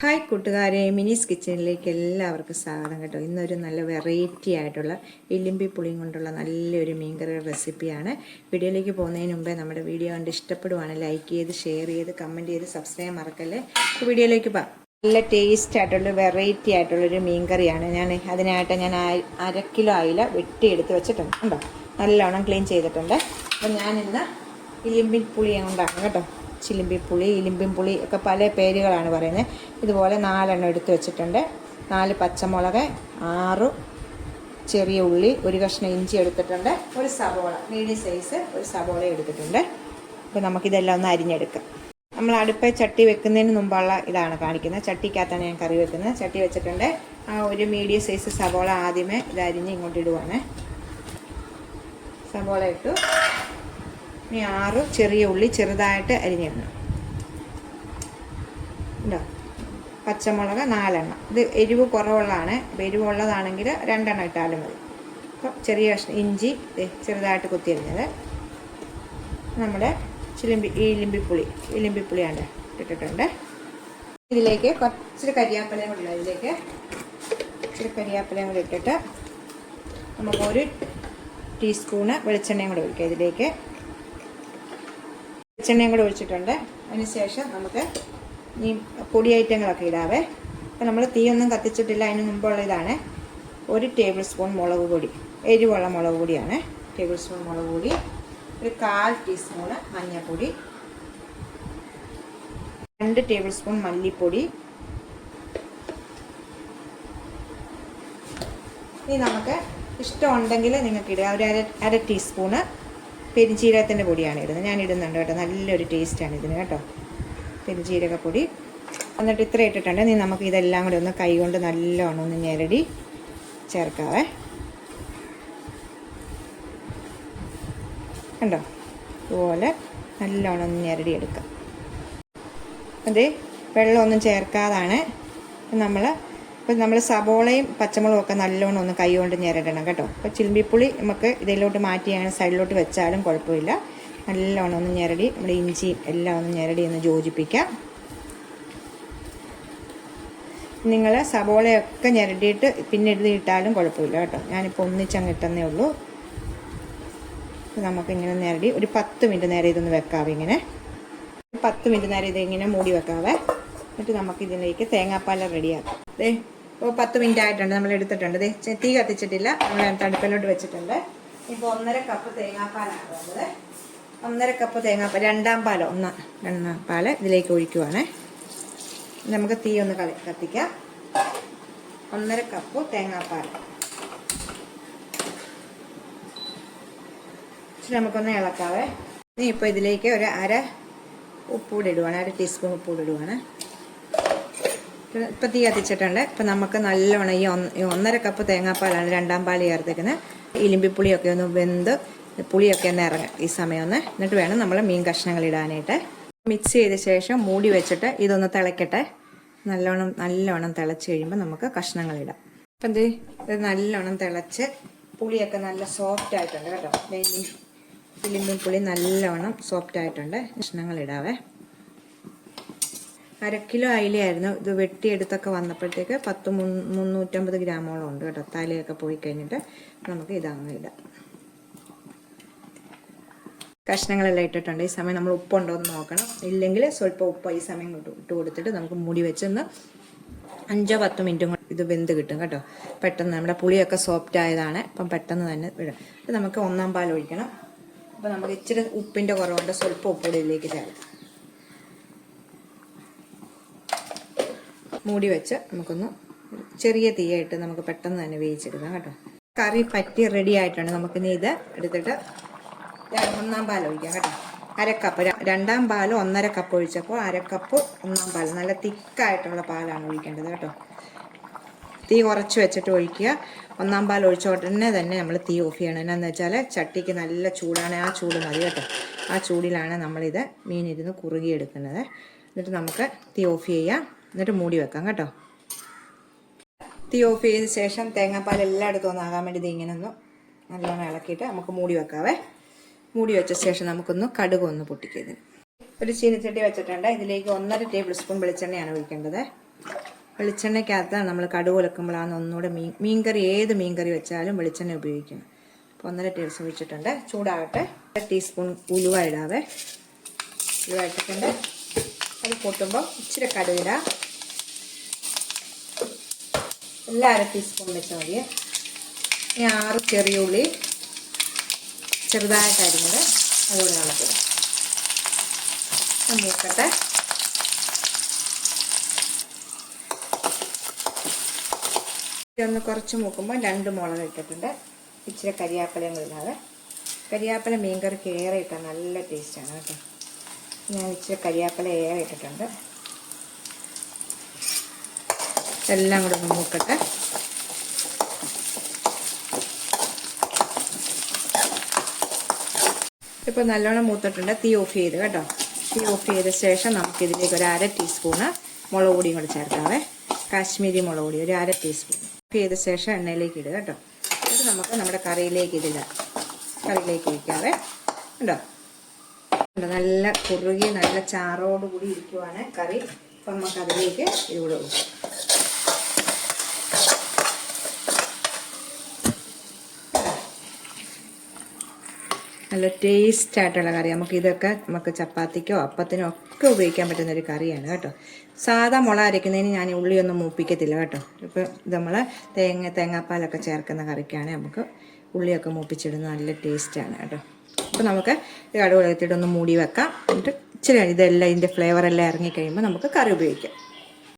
Hi കൂട്ടുകാരെ, മിനീസ് കിച്ചണിലേക്ക് എല്ലാവർക്കും സ്വാഗതം കേട്ടോ. ഇന്നൊരു നല്ല വെറൈറ്റി ആയിട്ടുള്ള ഇലിമ്പി പുളിയും കൊണ്ടുള്ള നല്ലൊരു മീൻകറി റെസിപ്പിയാണ്. വീഡിയോയിലേക്ക് പോകുന്നതിന് മുമ്പേ നമ്മുടെ വീഡിയോ കണ്ട് ഇഷ്ടപ്പെടുവാണ് ലൈക്ക് ചെയ്ത് ഷെയർ ചെയ്ത് കമൻറ്റ് ചെയ്ത് സബ്സ്ക്രൈബ് മറക്കല്ലേ. വീഡിയോയിലേക്ക് പോകാം. നല്ല ടേസ്റ്റ് ആയിട്ടുള്ള വെറൈറ്റി ആയിട്ടുള്ളൊരു മീൻകറിയാണ്. അതിനായിട്ട് ഞാൻ 1/2 കിലോ അയില വെട്ടിയെടുത്ത് വെച്ചിട്ടുണ്ട് കേട്ടോ. നല്ലോണം ക്ലീൻ ചെയ്തിട്ടുണ്ട്. അപ്പം ഞാനിന്ന് ഇലിമ്പി പുളിയും ഉണ്ടാക്കാം കേട്ടോ. ചിലിമ്പിപ്പുളി, ഇലിമ്പിൻപുളി ഒക്കെ പല പേരുകളാണ് പറയുന്നത്. ഇതുപോലെ 4 എണ്ണം എടുത്ത് വെച്ചിട്ടുണ്ട്. 4 പച്ചമുളക്, 6 ചെറിയ ഉള്ളി, 1 കഷ്ണം ഇഞ്ചി എടുത്തിട്ടുണ്ട്. ഒരു സവോള മീഡിയം സൈസ് ഒരു സവോള എടുത്തിട്ടുണ്ട്. അപ്പോൾ നമുക്കിതെല്ലാം ഒന്ന് അരിഞ്ഞെടുക്കാം. നമ്മൾ അടുപ്പിൽ ചട്ടി വെക്കുന്നതിന് മുമ്പുള്ള ഇതാണ് കാണിക്കുന്നത്. ചട്ടിക്കകത്താണ് ഞാൻ കറി വെക്കുന്നത്. ചട്ടി വെച്ചിട്ടുണ്ട്. ആ ഒരു മീഡിയം സൈസ് സവോള ആദ്യമേ ഇത് അരിഞ്ഞ് ഇങ്ങോട്ട് ഇടുവാണ്. സവോള ഇട്ടു. ഇനി 6 ചെറിയ ഉള്ളി ചെറുതായിട്ട് അരിഞ്ഞിടണം ഉണ്ടോ. പച്ചമുളക് 4 എണ്ണം. ഇത് എരിവ് കുറവുള്ളതാണ്. എരിവുള്ളതാണെങ്കിൽ 2 എണ്ണം ഇട്ടാലും മതി. അപ്പം ചെറിയ കഷ്ണം ഇഞ്ചി ചെറുതായിട്ട് കുത്തിയരിഞ്ഞത്. നമ്മുടെ ഇലിമ്പിപ്പുളിയാണ് ഇട്ടിട്ടുണ്ട്. ഇതിലേക്ക് കുറച്ച് കരിയാപ്പിലയും കൂടി ഇതിലേക്ക് ഇച്ചിരി കരിയാപ്പിലയും കൂടി ഇട്ടിട്ട് നമുക്ക് 1 ടീസ്പൂണ് വെളിച്ചെണ്ണയും കൂടെ ഒഴിക്കാം. ഇതിലേക്ക് വെളിച്ചെണ്ണയും കൂടെ ഒഴിച്ചിട്ടുണ്ട്. അതിനുശേഷം നമുക്ക് ഈ പൊടി ഐറ്റങ്ങളൊക്കെ ഇടാവേ. അപ്പം നമ്മൾ തീയൊന്നും കത്തിച്ചിട്ടില്ല. അതിന് മുമ്പുള്ള ഇതാണ്. 1 ടേബിൾ സ്പൂൺ മുളക് പൊടി, എരിവുള്ള മുളക് പൊടിയാണ്. ടേബിൾ സ്പൂൺ മുളക് പൊടി, 1/4 ടീസ്പൂണ് മഞ്ഞൾപ്പൊടി, 2 ടേബിൾ സ്പൂൺ മല്ലിപ്പൊടി. ഇനി നമുക്ക് ഇഷ്ടമുണ്ടെങ്കിൽ നിങ്ങൾക്ക് ഇടുക. ഒരു 1/2 ടീസ്പൂണ് പെരുംജീരകത്തിൻ്റെ പൊടിയാണ് ഇടുന്നത്. ഞാൻ ഇടുന്നുണ്ട് കേട്ടോ. നല്ലൊരു ടേസ്റ്റാണ് ഇതിന് കേട്ടോ, പെരുംജീരകപ്പൊടി. എന്നിട്ട് ഇത്ര ഇട്ടിട്ടുണ്ട്. ഇനി നമുക്ക് ഇതെല്ലാം കൂടി ഒന്ന് കൈ കൊണ്ട് നല്ലോണം ഒന്ന് ഞെരടി ചേർക്കാവേ. കണ്ടോ, ഇതുപോലെ നല്ലോണം ഒന്ന് ഞെരടി എടുക്കാം. അത് വെള്ളമൊന്നും ചേർക്കാതാണ് നമ്മൾ സബോളയും പച്ചമുളകും ഒക്കെ നല്ലോണം ഒന്ന് കൈ കൊണ്ട് ഞെരടണം കേട്ടോ. അപ്പോൾ ചിലിമ്പിപ്പുളി നമുക്ക് ഇതിലോട്ട് മാറ്റിയാണ് സൈഡിലോട്ട് വെച്ചാലും കുഴപ്പമില്ല. നല്ലോണം ഒന്ന് ഞെരടി നമ്മുടെ ഇഞ്ചിയും എല്ലാം ഒന്ന് ഞെരടി ഒന്ന് യോജിപ്പിക്കാം. നിങ്ങൾ സബോളയൊക്കെ ഞെരടിയിട്ട് പിന്നെ ഇട്ടാലും കുഴപ്പമില്ല കേട്ടോ. ഞാനിപ്പോൾ ഒന്നിച്ചങ്ങ് ഇട്ടെന്നേ ഉള്ളൂ. നമുക്കിങ്ങനെ ഞെരടി ഒരു 10 മിനിറ്റ് നേരം ഇതൊന്ന് വെക്കാവേ. ഇങ്ങനെ 10 മിനിറ്റ് നേരം ഇതിങ്ങനെ മൂടി വെക്കാവേ. എന്നിട്ട് നമുക്കിതിലേക്ക് തേങ്ങാപ്പാൽ റെഡിയാക്കാം. ഇപ്പോൾ 10 മിനിറ്റ് ആയിട്ടുണ്ട്. നമ്മൾ എടുത്തിട്ടുണ്ട്. തീ കത്തിച്ചിട്ടില്ല. നമ്മൾ തടുപ്പിലോട്ട് വെച്ചിട്ടുണ്ട്. ഇപ്പോൾ 1.5 കപ്പ് തേങ്ങാപ്പാലാണ് വേണ്ടത്. 1.5 കപ്പ് തേങ്ങാപ്പാൽ, രണ്ടാം പാൽ ഇതിലേക്ക് ഒഴിക്കുവാണ്. നമുക്ക് തീ ഒന്ന് കത്തിക്കാം. 1.5 കപ്പ് തേങ്ങാപ്പാൽ നമുക്കൊന്ന് ഇളക്കാവേ. ഇനി ഇപ്പോൾ ഇതിലേക്ക് ഒരു 1/2 ഉപ്പൂടെ ഇടുവാണ്. 1/2 ടീസ്പൂൺ ഉപ്പൂടെ ഇടുവാണ്. ഇപ്പം തീ കത്തിച്ചിട്ടുണ്ട്. ഇപ്പം നമുക്ക് നല്ലോണം ഈ 1.5 കപ്പ് തേങ്ങാപ്പാലാണ് രണ്ടാം പാൽ ചേർത്തേക്കുന്നത്. ഇലിമ്പിപ്പുളിയൊക്കെ ഒന്ന് വെന്ത് പുളിയൊക്കെ ഒന്ന് ഇറങ്ങും ഈ സമയം ഒന്ന്. എന്നിട്ട് വേണം നമ്മൾ മീൻ കഷ്ണങ്ങൾ ഇടാനായിട്ട്. മിക്സ് ചെയ്ത ശേഷം മൂടി വെച്ചിട്ട് ഇതൊന്ന് തിളയ്ക്കട്ടെ. നല്ലോണം തിളച്ച് കഴിയുമ്പോൾ നമുക്ക് കഷ്ണങ്ങൾ ഇടാം. അപ്പം ഇത് നല്ലോണം തിളച്ച് പുളിയൊക്കെ നല്ല സോഫ്റ്റ് ആയിട്ടുണ്ട് കേട്ടോ. ഇലിമ്പിപ്പുളി നല്ലോണം സോഫ്റ്റ് ആയിട്ടുണ്ട്. കഷ്ണങ്ങൾ ഇടാവേ. 1/2 കിലോ അയിലയായിരുന്നു. ഇത് വെട്ടിയെടുത്തൊക്കെ വന്നപ്പോഴത്തേക്ക് 350 ഗ്രാമോളം ഉണ്ട് കേട്ടോ. തലയൊക്കെ പോയി കഴിഞ്ഞിട്ട് നമുക്ക് ഇതങ്ങ് ഇടാം. കഷ്ണങ്ങളെല്ലാം ഇട്ടിട്ടുണ്ട്. ഈ സമയം നമ്മൾ ഉപ്പുണ്ടോ എന്ന് നോക്കണം. ഇല്ലെങ്കിൽ സ്വല്പം ഉപ്പ് ഈ സമയം ഇട്ട് കൊടുത്തിട്ട് നമുക്ക് മൂടി വെച്ചൊന്ന് 5-10 മിനിറ്റും കൊണ്ട് ഇത് വെന്ത് കിട്ടും കേട്ടോ. പെട്ടെന്ന് നമ്മുടെ പുളിയൊക്കെ സോഫ്റ്റ് ആയതാണ്. അപ്പം പെട്ടെന്ന് തന്നെ വിടാം. ഇത് നമുക്ക് 1-ാം പാൽ ഒഴിക്കണം. അപ്പം നമുക്ക് ഇച്ചിരി ഉപ്പിൻ്റെ കുറവുണ്ട്. സ്വല്പം ഉപ്പ് ഇതിലേക്ക് ചേർക്കാം. മൂടി വെച്ച് നമുക്കൊന്ന് ചെറിയ തീയായിട്ട് നമുക്ക് പെട്ടെന്ന് തന്നെ വേവിച്ചെടുക്കാം കേട്ടോ. കറി പറ്റി റെഡി ആയിട്ടുണ്ട്. നമുക്കിനി ഇത് എടുത്തിട്ട് 1-ാം പാൽ ഒഴിക്കാം കേട്ടോ. 1/2 കപ്പ്. രണ്ടാം പാൽ 1.5 കപ്പ് ഒഴിച്ചപ്പോൾ 1/2 കപ്പ് 1-ാം പാൽ. നല്ല തിക്കായിട്ടുള്ള പാലാണ് ഒഴിക്കേണ്ടത് കേട്ടോ. തീ കുറച്ച് വെച്ചിട്ട് ഒഴിക്കുക. 1-ാം പാൽ ഒഴിച്ച ഉടനെ തന്നെ നമ്മൾ തീ ഓഫ് ചെയ്യണം. എന്നാന്ന് വെച്ചാൽ ചട്ടിക്ക് നല്ല ചൂടാണ്. ആ ചൂട് മതി കേട്ടോ. ആ ചൂടിലാണ് നമ്മളിത് മീനിരുന്ന് കുറുകിയെടുക്കുന്നത്. എന്നിട്ട് നമുക്ക് തീ ഓഫ് ചെയ്യാം. എന്നിട്ട് മൂടി വെക്കാം കേട്ടോ. തീ ഓഫ് ചെയ്ത ശേഷം തേങ്ങാപ്പാൽ എല്ലായിടത്തും ഒന്നാകാൻ വേണ്ടി ഇത് ഇങ്ങനെ ഒന്ന് നല്ലോണം ഇളക്കിയിട്ട് നമുക്ക് മൂടി വെക്കാവേ. മൂടി വെച്ച ശേഷം നമുക്കൊന്ന് കടുക് ഒന്ന് പൊട്ടിക്കുക. ഒരു ചീനച്ചട്ടി വെച്ചിട്ടുണ്ട്. ഇതിലേക്ക് 1.5 ടേബിൾ സ്പൂൺ വെളിച്ചെണ്ണയാണ് ഒഴിക്കേണ്ടത്. വെളിച്ചെണ്ണയ്ക്കകത്താണ് നമ്മൾ കടുക് ഉലക്കുമ്പോഴാണ് ഒന്നുകൂടെ മീൻകറി ഏത് മീൻകറി വെച്ചാലും വെളിച്ചെണ്ണ ഉപയോഗിക്കണം. അപ്പോൾ 1.5 ടീസ്പൂൺ ഒഴിച്ചിട്ടുണ്ട്. ചൂടാകട്ടെ. 1 ടീസ്പൂൺ ഉലുവ ഇടാവേ. ഉലുവ ഇട്ടിട്ടുണ്ട്. അത് പൊട്ടുമ്പോൾ ഇച്ചിരി കടുകിടാം. എല്ലാം 1/2 ടീസ്പൂൺ വെച്ചാൽ മതി. ഇനി 6 ചെറിയ ഉള്ളി ചെറുതായിട്ട് അരിഞ്ഞത് അതുകൂടി നമുക്കിടാം. മൂക്കട്ടെ. ഒന്ന് കുറച്ച് മൂക്കുമ്പോൾ 2 മുളക് ഇട്ടിട്ടുണ്ട്. ഇച്ചിരി കരിയാപ്പിലയും ഇടാതെ. കരിയാപ്പില മീൻകറിക്ക് ഏറെ ഇട്ടാൽ നല്ല ടേസ്റ്റാണ് കേട്ടോ. ഞാൻ ഇച്ചിരി കരിയാപ്പില ഏറെ ഇട്ടിട്ടുണ്ട്. എല്ലാം കൂടെ ഒന്ന് മൂക്കട്ടെ. ഇപ്പോൾ നല്ലോണം മൂത്തിട്ടുണ്ട്. തീ ഓഫ് ചെയ്ത് കേട്ടോ. തീ ഓഫ് ചെയ്ത ശേഷം നമുക്കിതിലേക്ക് ഒരു 1/2 ടീസ്പൂണ് മുളക് പൊടിയും കൂടി ചേർക്കാവേ. കാശ്മീരി മുളക് പൊടി ഒരു 1/2 ടീസ്പൂൺ. ഓഫ് ചെയ്ത ശേഷം എണ്ണയിലേക്ക് ഇടുക കേട്ടോ. ഇത് നമുക്ക് നമ്മുടെ കറിയിലേക്ക് ഇതിടാം. കറിയിലേക്ക് ഒഴിക്കാവേ. ഉണ്ടോ? നല്ല കുറുകി നല്ല ചാറോടുകൂടി ഇരിക്കുവാണ് കറി. അപ്പം നമുക്ക് അതിലേക്ക് ഇതുകൂടെ ഒഴിക്കാം. നല്ല ടേസ്റ്റ് ആയിട്ടുള്ള കറി. നമുക്ക് ചപ്പാത്തിക്കോ അപ്പത്തിനോ ഒക്കെ ഉപയോഗിക്കാൻ പറ്റുന്ന ഒരു കറിയാണ് കേട്ടോ. സാധാ മുളക് അരയ്ക്കുന്നതിന് ഞാൻ ഉള്ളിയൊന്നും മൂപ്പിക്കത്തില്ല കേട്ടോ. ഇപ്പോൾ ഇത് നമ്മൾ തേങ്ങാപ്പാലൊക്കെ ചേർക്കുന്ന കറിക്കാണ് നമുക്ക് ഉള്ളിയൊക്കെ മൂപ്പിച്ചിടുന്നത് നല്ല ടേസ്റ്റാണ് കേട്ടോ. അപ്പോൾ നമുക്ക് കടുക് വെള്ളത്തിട്ടൊന്ന് മൂടി വെക്കാം. എന്നിട്ട് ഇച്ചിരി ഇതെല്ലാം ഇതിൻ്റെ ഫ്ലേവറെല്ലാം ഇറങ്ങിക്കഴിയുമ്പോൾ നമുക്ക് കറി ഉപയോഗിക്കാം.